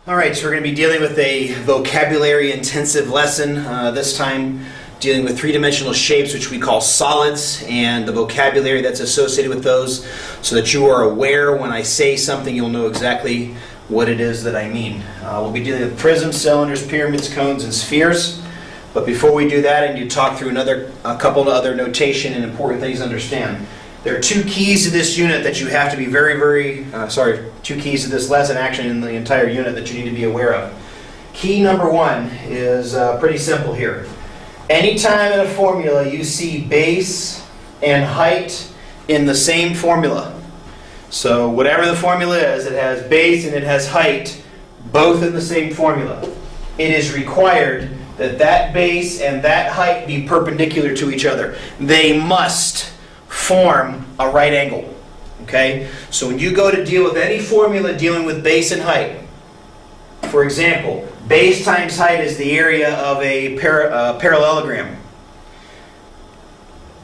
Alright, so we're going to be dealing with a vocabulary intensive lesson, this time dealing with three-dimensional shapes which we call solids, and the vocabulary that's associated with those, so that you are aware when I say something you'll know exactly what it is that I mean. We'll be dealing with prisms, cylinders, pyramids, cones, and spheres. But before we do that, I need to talk through a couple of other notation and important things to understand. There are two keys to this unit that you have to be two keys to this lesson actually in the entire unit that you need to be aware of. Key number one is pretty simple here. Anytime in a formula you see base and height in the same formula, so whatever the formula is, it has base and it has height both in the same formula. It is required that that base and that height be perpendicular to each other. They must form a right angle. Okay? So when you go to deal with any formula dealing with base and height, for example, base times height is the area of a parallelogram.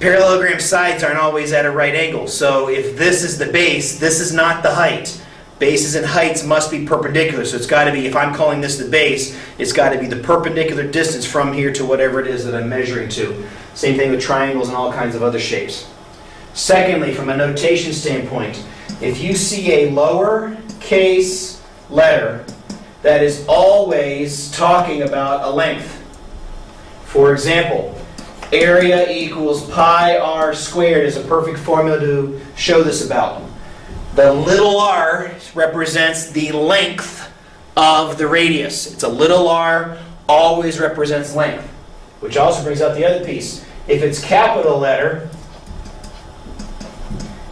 Parallelogram sides aren't always at a right angle. So if this is the base, this is not the height. Bases and heights must be perpendicular. So it's got to be, if I'm calling this the base, it's got to be the perpendicular distance from here to whatever it is that I'm measuring to. Same thing with triangles and all kinds of other shapes. Secondly, from a notation standpoint, if you see a lowercase letter, that is always talking about a length. For example, area equals pi r squared is a perfect formula to show this about. The little r represents the length of the radius. It's a little r, always represents length. Which also brings out the other piece. If it's capital letter,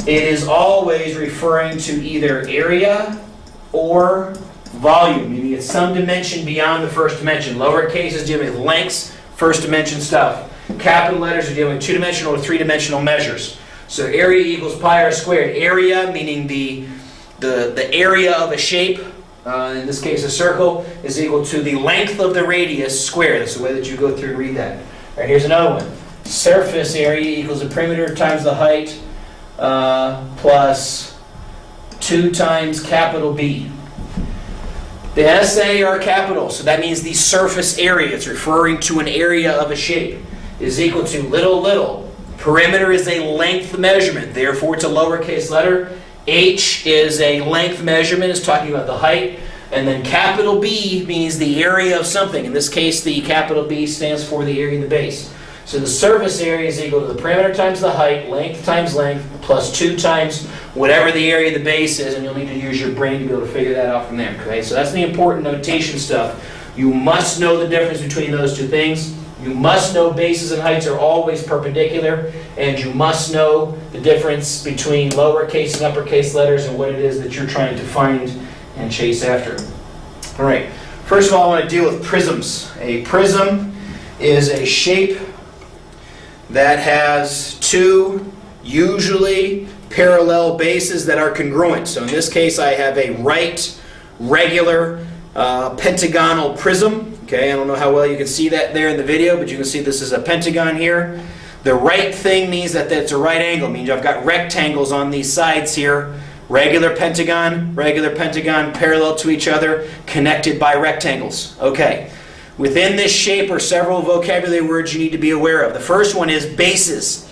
it is always referring to either area or volume, meaning it's some dimension beyond the first dimension. Lowercase is dealing with lengths, first dimension stuff. Capital letters are dealing with two-dimensional or three-dimensional measures. So area equals pi r squared. Area, meaning the area of a shape, in this case a circle, is equal to the length of the radius squared. That's the way that you go through and read that. All right, here's another one. Surface area equals the perimeter times the height plus 2 times capital B. The SA are capital, so that means the surface area. It's referring to an area of a shape. Is equal to little. Perimeter is a length measurement, therefore it's a lowercase letter. H is a length measurement, it's talking about the height. And then capital B means the area of something. In this case, the capital B stands for the area of the base. So the surface area is equal to the perimeter times the height, length times length, plus 2 times whatever the area of the base is, and you'll need to use your brain to be able to figure that out from there. Okay? So that's the important notation stuff. You must know the difference between those two things. You must know bases and heights are always perpendicular, and you must know the difference between lowercase and uppercase letters and what it is that you're trying to find and chase after. All right. First of all, I want to deal with prisms. A prism is a shape that has two usually parallel bases that are congruent. So in this case, I have a right regular pentagonal prism. Okay, I don't know how well you can see that there in the video, but you can see this is a pentagon here. The right thing means that that's a right angle. It means I've got rectangles on these sides here. Regular pentagon, parallel to each other, connected by rectangles. Okay. Within this shape are several vocabulary words you need to be aware of. The first one is bases.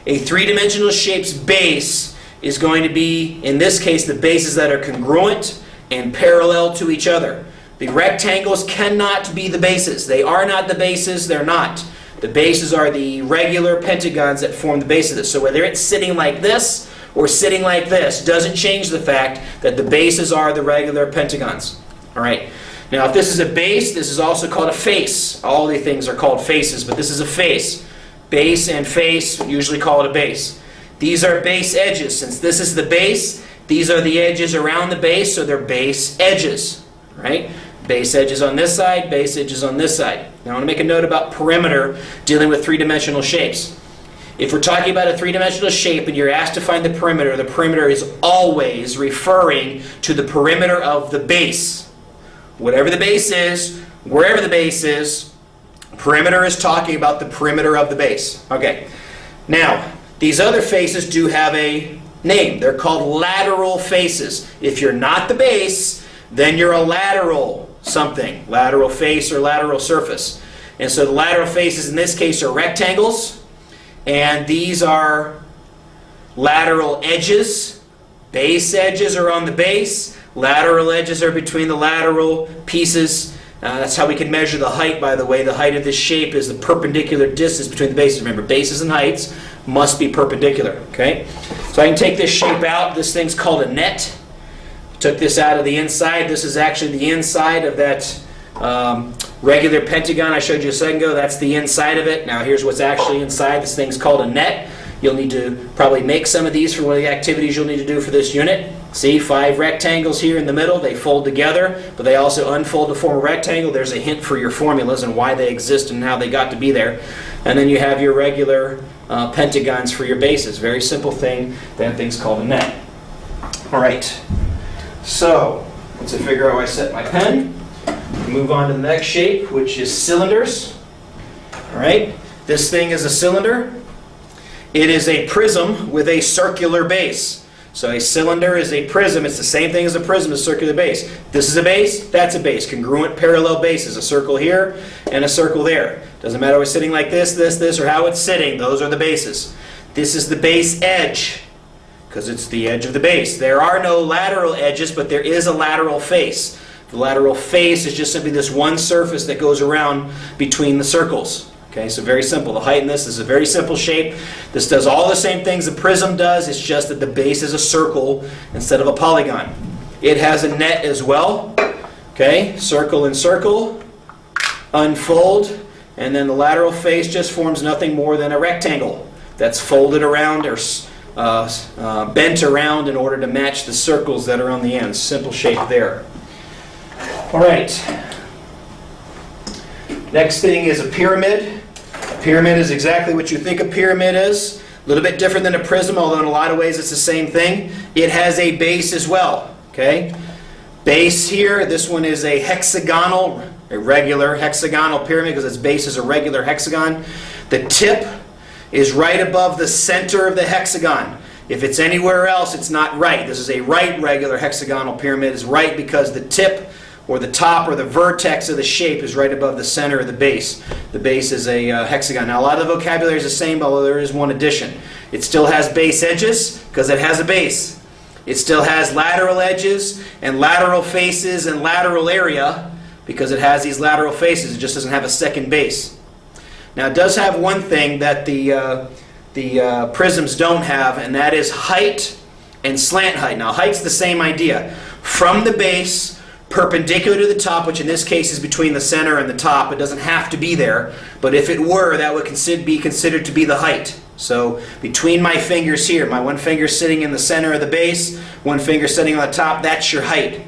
A three-dimensional shape's base is going to be, in this case, the bases that are congruent and parallel to each other. The rectangles cannot be the bases. They are not the bases, they're not. The bases are the regular pentagons that form the base of this. So whether it's sitting like this or sitting like this doesn't change the fact that the bases are the regular pentagons. All right. Now if this is a base, this is also called a face. All the things are called faces, but this is a face. Base and face, usually call it a base. These are base edges. Since this is the base, these are the edges around the base, so they're base edges. Right? Base edges on this side, base edges on this side. Now I want to make a note about perimeter dealing with three-dimensional shapes. If we're talking about a three-dimensional shape and you're asked to find the perimeter is always referring to the perimeter of the base. Whatever the base is, wherever the base is, perimeter is talking about the perimeter of the base. Okay. Now, these other faces do have a name. They're called lateral faces. If you're not the base, Then you're a lateral something, lateral face or lateral surface. And so the lateral faces in this case are rectangles, and these are lateral edges. Base edges are on the base. Lateral edges are between the lateral pieces. That's how we can measure the height, by the way. The height of this shape is the perpendicular distance between the bases. Remember, bases and heights must be perpendicular. Okay? So I can take this shape out. This thing's called a net. Took this out of the inside. This is actually the inside of that regular pentagon I showed you a second ago. That's the inside of it. Now here's what's actually inside. This thing's called a net. You'll need to probably make some of these for one of the activities you'll need to do for this unit. See, 5 rectangles here in the middle. They fold together, but they also unfold to form a rectangle. There's a hint for your formulas and why they exist and how they got to be there. And then you have your regular pentagons for your bases. Very simple thing. That thing's called a net. All right. So, once I figure out where I set my pen, move on to the next shape, which is cylinders. All right. This thing is a cylinder. It is a prism with a circular base. So a cylinder is a prism. It's the same thing as a prism, a circular base. This is a base, that's a base. Congruent parallel bases, a circle here and a circle there. Doesn't matter if it's sitting like this, or how it's sitting. Those are the bases. This is the base edge, because it's the edge of the base. There are no lateral edges, but there is a lateral face. The lateral face is just simply this one surface that goes around between the circles. Okay, so very simple. The height in this is a very simple shape. This does all the same things the prism does. It's just that the base is a circle instead of a polygon. It has a net as well. Okay, circle and circle, unfold, and then the lateral face just forms nothing more than a rectangle that's folded around or bent around in order to match the circles that are on the ends. Simple shape there. All right. Next thing is a pyramid. A pyramid is exactly what you think a pyramid is. A little bit different than a prism, although in a lot of ways it's the same thing. It has a base as well. Okay? Base here, this one is a hexagonal, a regular hexagonal pyramid because its base is a regular hexagon. The tip is right above the center of the hexagon. If it's anywhere else, it's not right. This is a right regular hexagonal pyramid. It's right because the tip or the top or the vertex of the shape is right above the center of the base. The base is a hexagon. Now a lot of the vocabulary is the same, although there is one addition. It still has base edges because it has a base. It still has lateral edges and lateral faces and lateral area because it has these lateral faces. It just doesn't have a second base. Now it does have one thing that the prisms don't have, and that is height and slant height. Now height's the same idea. From the base, perpendicular to the top, which in this case is between the center and the top. It doesn't have to be there, but if it were, that would be considered to be the height. So between my fingers here, my one finger sitting in the center of the base, one finger sitting on the top, that's your height.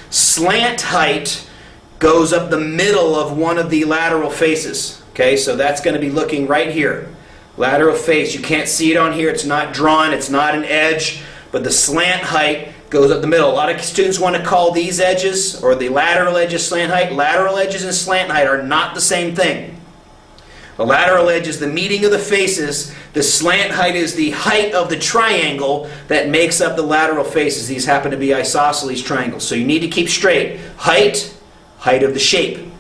Slant height goes up the middle of one of the lateral faces. Okay, so that's going to be looking right here. Lateral face, you can't see it on here, it's not drawn, it's not an edge, but the slant height goes up the middle. A lot of students want to call these edges, or the lateral edges, slant height. Lateral edges and slant height are not the same thing. The lateral edge is the meeting of the faces. The slant height is the height of the triangle that makes up the lateral faces. These happen to be isosceles triangles. So you need to keep straight. Height, height of the shape.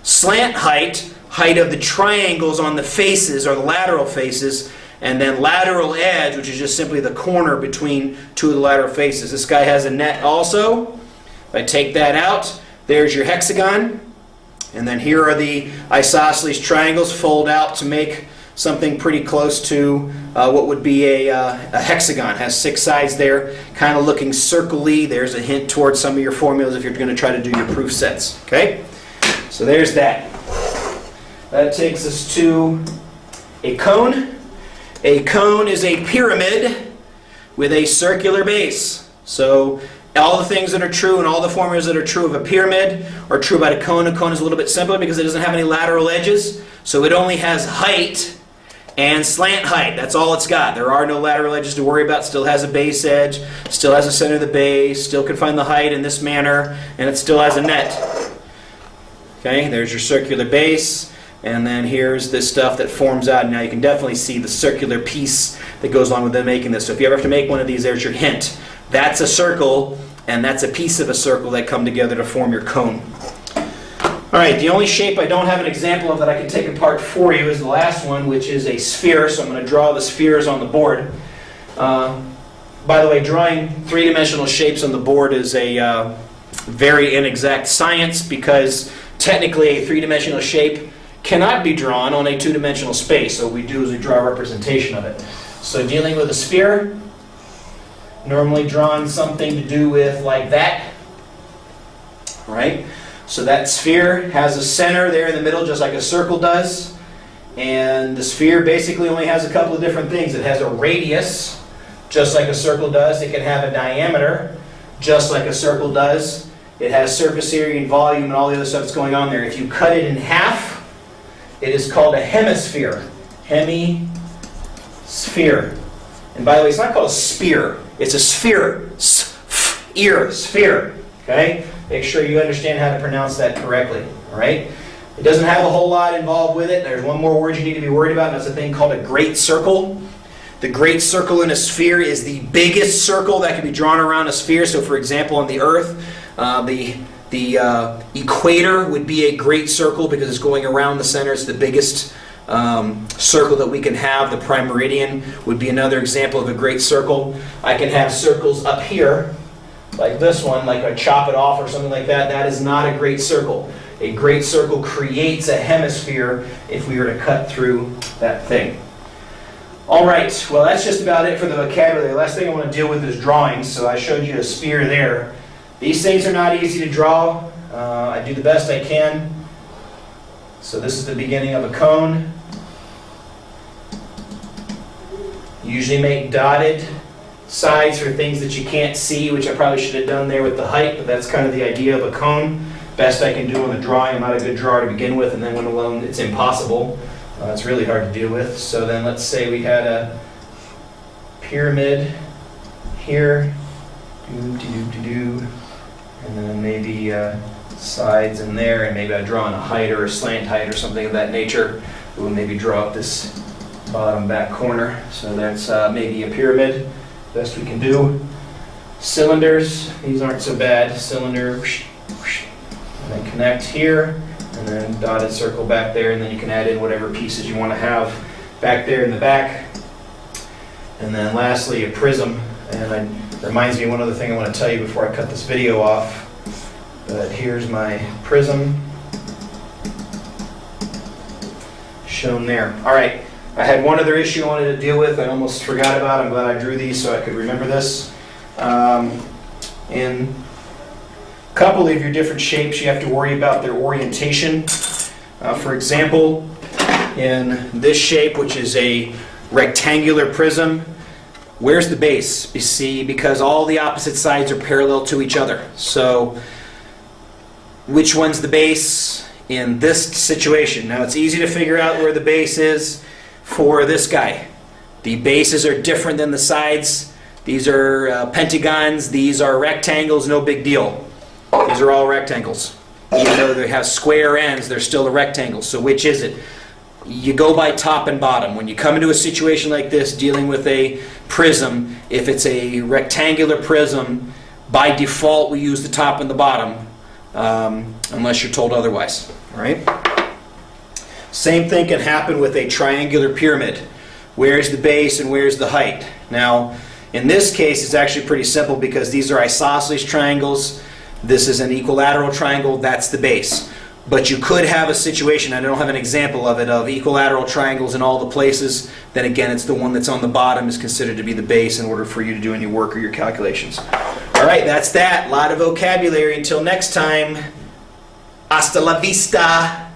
Slant height, height of the triangles on the faces, or the lateral faces. And then lateral edge, which is just simply the corner between two of the lateral faces. This guy has a net also. If I take that out, there's your hexagon. And then here are the isosceles triangles, fold out to make something pretty close to what would be a hexagon. It has 6 sides there, kind of looking circle-y. There's a hint towards some of your formulas if you're going to try to do your proof sets. Okay? So there's that. That takes us to a cone. A cone is a pyramid with a circular base. So all the things that are true and all the formulas that are true of a pyramid are true about a cone. A cone is a little bit simpler because it doesn't have any lateral edges. So it only has height and slant height. That's all it's got. There are no lateral edges to worry about. Still has a base edge, still has a center of the base, still can find the height in this manner, and it still has a net. Okay, there's your circular base. And then here's this stuff that forms out. Now you can definitely see the circular piece that goes along with them making this. So if you ever have to make one of these, there's your hint. That's a circle. and that's a piece of a circle that come together to form your cone. All right, the only shape I don't have an example of that I can take apart for you is the last one, which is a sphere. So I'm going to draw the spheres on the board. By the way, drawing three-dimensional shapes on the board is a very inexact science, because technically a three-dimensional shape cannot be drawn on a two-dimensional space. So what we do is we draw a representation of it. So dealing with a sphere, normally drawn something to do with like that, right? So that sphere has a center there in the middle, just like a circle does. And the sphere basically only has a couple of different things. It has a radius, just like a circle does. It can have a diameter, just like a circle does. It has surface area and volume and all the other stuff that's going on there. If you cut it in half, it is called a hemisphere. Hemisphere. And by the way, it's not called a spear. It's a sphere. Sphere. Okay? Make sure you understand how to pronounce that correctly. All right? It doesn't have a whole lot involved with it. There's one more word you need to be worried about, and that's a thing called a great circle. The great circle in a sphere is the biggest circle that can be drawn around a sphere. So, for example, on the Earth, the equator would be a great circle because it's going around the center. It's the biggest circle that we can have. The prime meridian would be another example of a great circle. I can have circles up here, like this one, like I chop it off or something like that. That is not a great circle. A great circle creates a hemisphere if we were to cut through that thing. All right, well, that's just about it for the vocabulary. The last thing I want to deal with is drawings. So I showed you a sphere there. These things are not easy to draw. I do the best I can. So this is the beginning of a cone. Usually make dotted sides for things that you can't see, which I probably should have done there with the height, but that's kind of the idea of a cone. Best I can do on the drawing. I'm not a good drawer to begin with, and then when alone, it's impossible. It's really hard to deal with. So then let's say we had a pyramid here, and then maybe sides in there, and maybe I draw on a height or a slant height or something of that nature. We'll maybe draw up this bottom back corner. So that's maybe a pyramid, best we can do. Cylinders, these aren't so bad. Cylinder, and then connect here, and then dotted circle back there, and then you can add in whatever pieces you want to have back there in the back. And then lastly, a prism. And it reminds me of one other thing I want to tell you before I cut this video off. But here's my prism shown there. All right, I had one other issue I wanted to deal with. I almost forgot about it. I'm glad I drew these so I could remember this. In a couple of your different shapes, you have to worry about their orientation. For example, in this shape, which is a rectangular prism, where's the base? You see, because all the opposite sides are parallel to each other. So, which one's the base in this situation? Now, it's easy to figure out where the base is for this guy. The bases are different than the sides. These are pentagons. These are rectangles. No big deal. These are all rectangles. Even though they have square ends, they're still a rectangle. So which is it? You go by top and bottom. When you come into a situation like this, dealing with a prism, if it's a rectangular prism, by default we use the top and the bottom, unless you're told otherwise. All right? Same thing can happen with a triangular pyramid. Where's the base and where's the height? Now, in this case, it's actually pretty simple because these are isosceles triangles. This is an equilateral triangle. That's the base. But you could have a situation, I don't have an example of it, of equilateral triangles in all the places. Then again, it's the one that's on the bottom is considered to be the base in order for you to do any work or your calculations. All right, that's that. A lot of vocabulary. Until next time, hasta la vista.